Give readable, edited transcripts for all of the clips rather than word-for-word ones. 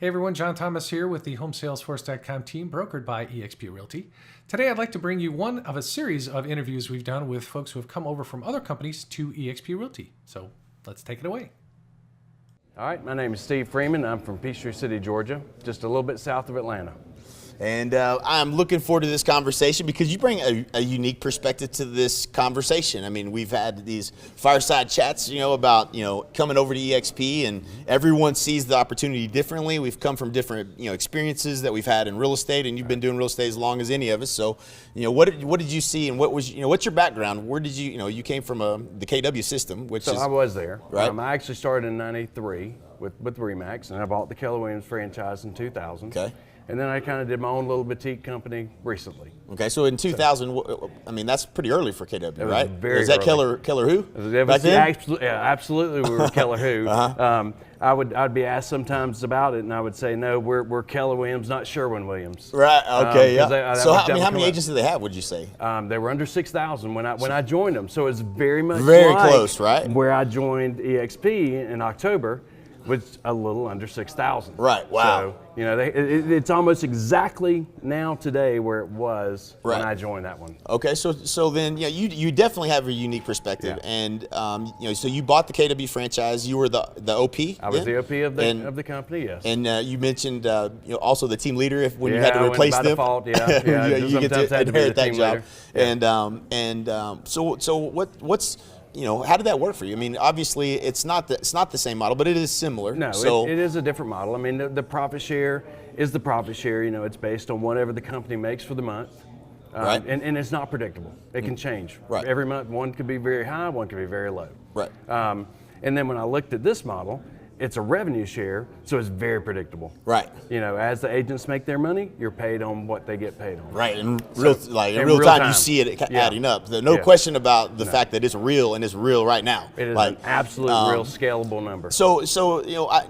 Hey everyone, John Thomas here with the HomeSalesForce.com team, brokered by eXp Realty. Today I'd like to bring you one of a series of interviews we've done with folks who have come over from other companies to eXp Realty. So let's take it away. All right, my name is Steve Freeman. I'm from Peachtree City, Georgia, just a little bit south of Atlanta. And I'm looking forward to this conversation because you bring a unique perspective to this conversation. I mean, we've had these fireside chats, about, coming over to eXp, and everyone sees the opportunity differently. We've come from different, experiences that we've had in real estate, and you've been doing real estate as long as any of us. So, what did you see, and what was, what's your background? Where did you came from the KW system, which I was there. Right. I actually started in '93 with Remax, and I bought the Keller Williams franchise in 2000. Okay. And then I kind of did my own little boutique company recently. Okay, so in 2000, I mean, that's pretty early for KW, right? Very Is that early. Keller who? Back then? Absolutely, we were Keller who. I'd be asked sometimes about it, and I would say, no, we're Keller Williams, not Sherwin-Williams. Right. Okay. So how many agents did they have? Would you say? They were under 6,000 when I joined them. So it's very much very like close, right? Where I joined eXp in October. Was a little under 6,000. Right. Wow. So, it's almost exactly now today where it was when I joined that one. Okay. So then, you definitely have a unique perspective, and so you bought the KW franchise. You were the OP. I was the OP of the company. Yes. And you mentioned also the team leader when you had to replace them. Default, yeah. you get to inherit that job. Yeah. And so what's how did that work for you? I mean, obviously, it's not the same model, but it is similar. No, it is a different model. I mean, the profit share is the profit share. It's based on whatever the company makes for the month. Right. And it's not predictable. It can change. Right. Every month, one could be very high, one could be very low. Right. And then when I looked at this model, it's a revenue share, so it's very predictable. Right. As the agents make their money, you're paid on what they get paid on. Right. In real time, you see it adding up. There's no question about the fact that it's real, and it's real right now. It is an absolute real scalable number. So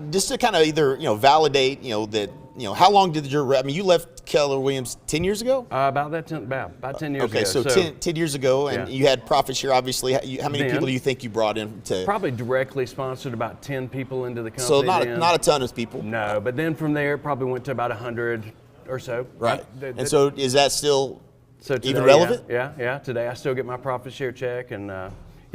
just to kind of either validate that how long did you left Keller Williams 10 years ago? About 10 years ago. Okay, so 10 years ago, and you had profit share, obviously. How many people do you think you brought in to? Probably directly sponsored about 10 people into the company. So not a ton of people. No, but then from there, it probably went to about 100 or so. Right. And so is that still today, even relevant? Yeah. Today I still get my profit share check, and I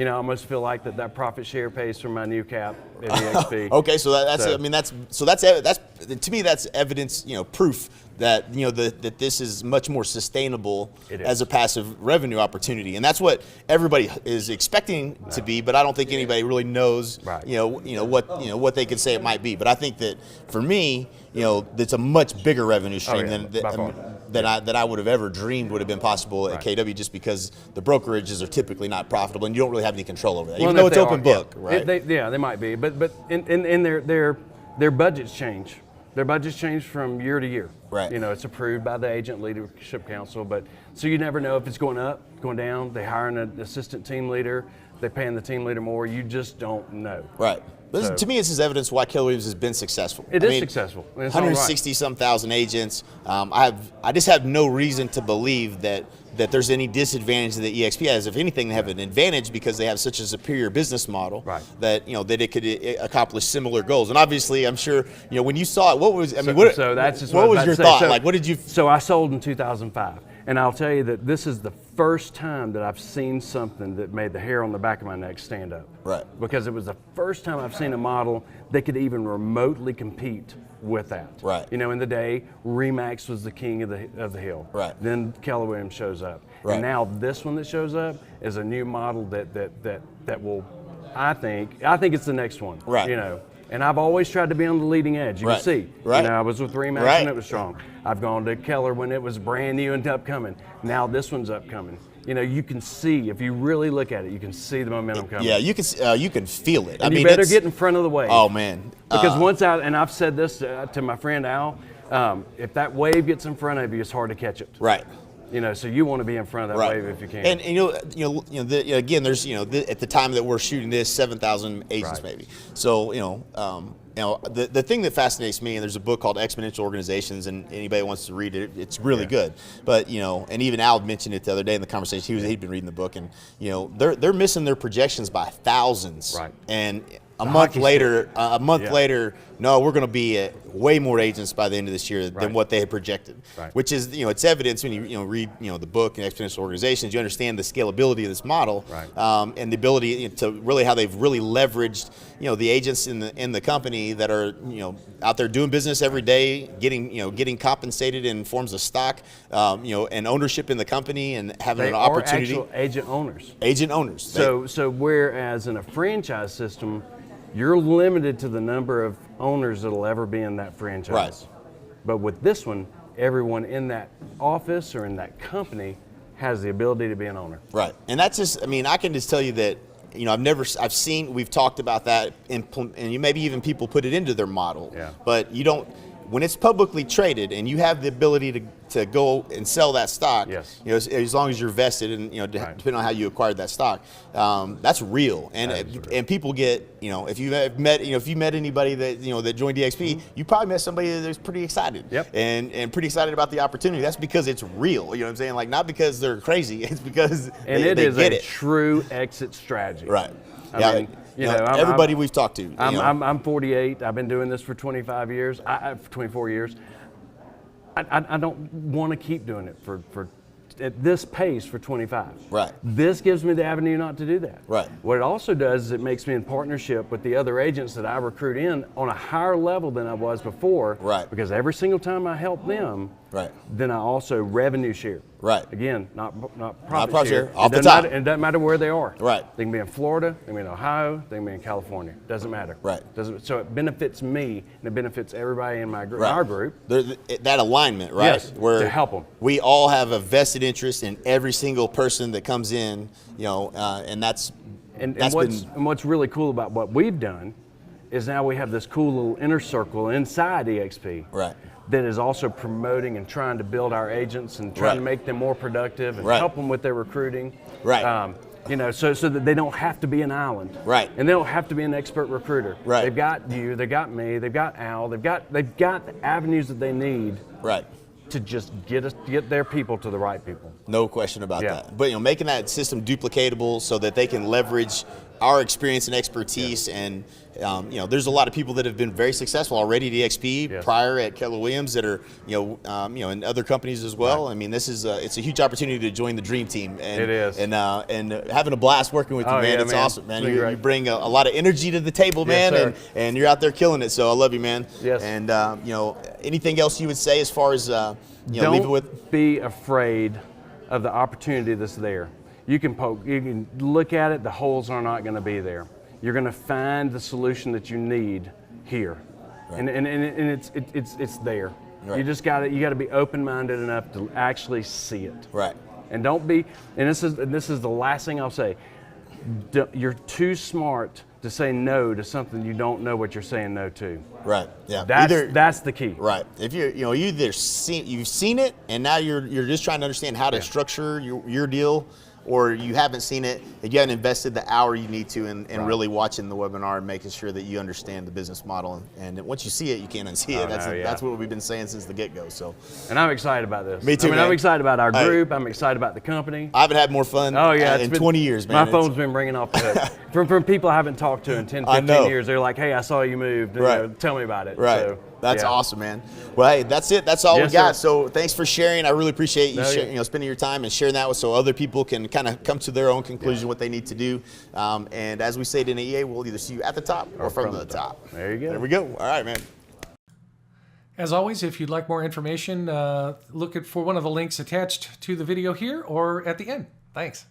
almost feel like that profit share pays for my new cap at eXp. Okay, so that's to me that's evidence, proof that that this is much more sustainable as a passive revenue opportunity, and that's what everybody is expecting to be. But I don't think anybody really knows, what they could say it might be. But I think that for me, it's a much bigger revenue stream than I would have ever dreamed would have been possible at KW, just because the brokerages are typically not profitable, and you don't really have any control over that, even though it's open book, right? They might be, but in their budgets change. Their budgets change from year to year. Right. It's approved by the Agent Leadership Council, but so you never know if it's going up, going down. They hire an assistant team leader. They're paying the team leader more. You just don't know. Right. But to me, this is evidence why Keller Williams has been successful. It is successful. 160-some thousand agents. I just have no reason to believe that there's any disadvantage that EXP has. If anything, they have an advantage because they have such a superior business model that that it could accomplish similar goals. And obviously, I'm sure when you saw it, what was your thought? What did you? So I sold in 2005, and I'll tell you that this is the first time that I've seen something that made the hair on the back of my neck stand up. Right. Because it was the first time I've seen a model that could even remotely compete with that. Right. In the day, Remax was the king of the hill. Right. Then Keller Williams shows up. Right. And now this one that shows up is a new model that will, I think it's the next one. Right. And I've always tried to be on the leading edge. You can see. Right. I was with Remax and it was strong. I've gone to Keller when it was brand new and upcoming. Now this one's upcoming. You can see, if you really look at it, you can see the momentum coming. Yeah, you can feel it. And you better get in front of the wave. Oh man. Because and I've said this to my friend Al, if that wave gets in front of you, it's hard to catch it. Right. So you want to be in front of that wave if you can. And again, there's at the time that we're shooting this, 7,000 agents maybe. So the thing that fascinates me, and there's a book called Exponential Organizations, and anybody wants to read it, it's really good. But and even Al mentioned it the other day in the conversation. He'd been reading the book, and they're missing their projections by thousands. Right. And a month later, no, we're going to be at way more agents by the end of this year than what they had projected. Right. Which is, it's evidence when you read the book and Exponential Organizations, you understand the scalability of this model, and the ability to really how they've really leveraged the agents in the company that are out there doing business every day, getting compensated in forms of stock, and ownership in the company, and having an opportunity. Actual agent owners. Agent owners. So whereas in a franchise system, you're limited to the number of owners that'll ever be in that franchise. Right. But with this one, everyone in that office or in that company has the ability to be an owner. Right. And that's just, I can just tell you that, we've talked about that, and maybe even people put it into their model. Yeah. But you don't, when it's publicly traded and you have the ability to go and sell that stock, yes. As long as you're vested and depending on how you acquired that stock, that's real. And people get, if you met anybody that that joined eXp, you probably met somebody that's pretty excited. Yep. And pretty excited about the opportunity. That's because it's real. You know what I'm saying? Like, not because they're crazy. It's because they get it. True exit strategy. Right. I mean, everybody we've talked to. I'm 48. I've been doing this for 25 years. For 24 years. I don't want to keep doing it for at this pace for 25. Right. This gives me the avenue not to do that. Right. What it also does is it makes me in partnership with the other agents that I recruit in on a higher level than I was before. Right. Because every single time I help them, right. then I also revenue share. Right. Again, not profit share. Off the top. It doesn't matter where they are. Right. They can be in Florida, they can be in Ohio, they can be in California. Doesn't matter. Right. So it benefits me and it benefits everybody in my group. Right. Our group. That alignment, right? Yes. To help them. We all have a vested interest in every single person that comes in, and that's what's really cool about what we've done is now we have this cool little inner circle inside eXp. Right. That is also promoting and trying to build our agents and trying to make them more productive and help them with their recruiting. Right. So that they don't have to be an island. Right. And they don't have to be an expert recruiter. Right. They've got you, they've got me, they've got Al, they've got the avenues that they need. Right. To just get their people to the right people. No question about that. But making that system duplicatable so that they can leverage our experience and expertise, and there's a lot of people that have been very successful already at eXp, prior at Keller Williams, that are in other companies as well. Right. I mean, this is it's a huge opportunity to join the dream team, and it is, and having a blast working with you, man. It's awesome, man. You bring a lot of energy to the table, man, and you're out there killing it. So I love you, man. Yes. And anything else you would say as far as leave it with? Don't be afraid of the opportunity that's there. You can look at it, the holes are not going to be there. You're going to find the solution that you need here. Right. And it's there. Right. You got to be open-minded enough to actually see it. Right. And don't be, and this is the last thing I'll say. You're too smart to say no to something you don't know what you're saying no to. Right. Yeah. That's the key. Right. If you've seen it, and now you're just trying to understand how to structure your deal, or you haven't seen it, and you haven't invested the hour you need to in really watching the webinar and making sure that you understand the business model. And once you see it, you can't unsee it. That's what we've been saying since the get-go. So. And I'm excited about this. Me too, man. I'm excited about our group. I'm excited about the company. I haven't had more fun in 20 years, man. My phone's been ringing off the hook. from people I haven't talked to in 10, 15 years. They're like, hey, I saw you moved. Tell me about it. Right. So, that's awesome, man. Well, hey, that's it. That's all we got. Sir. So thanks for sharing. I really appreciate you spending your time and sharing that so other people can kind of come to their own conclusion what they need to do. And as we say it in EA, we'll either see you at the top or from the top. There you go. There we go. All right, man. As always, if you'd like more information, look for one of the links attached to the video here or at the end. Thanks.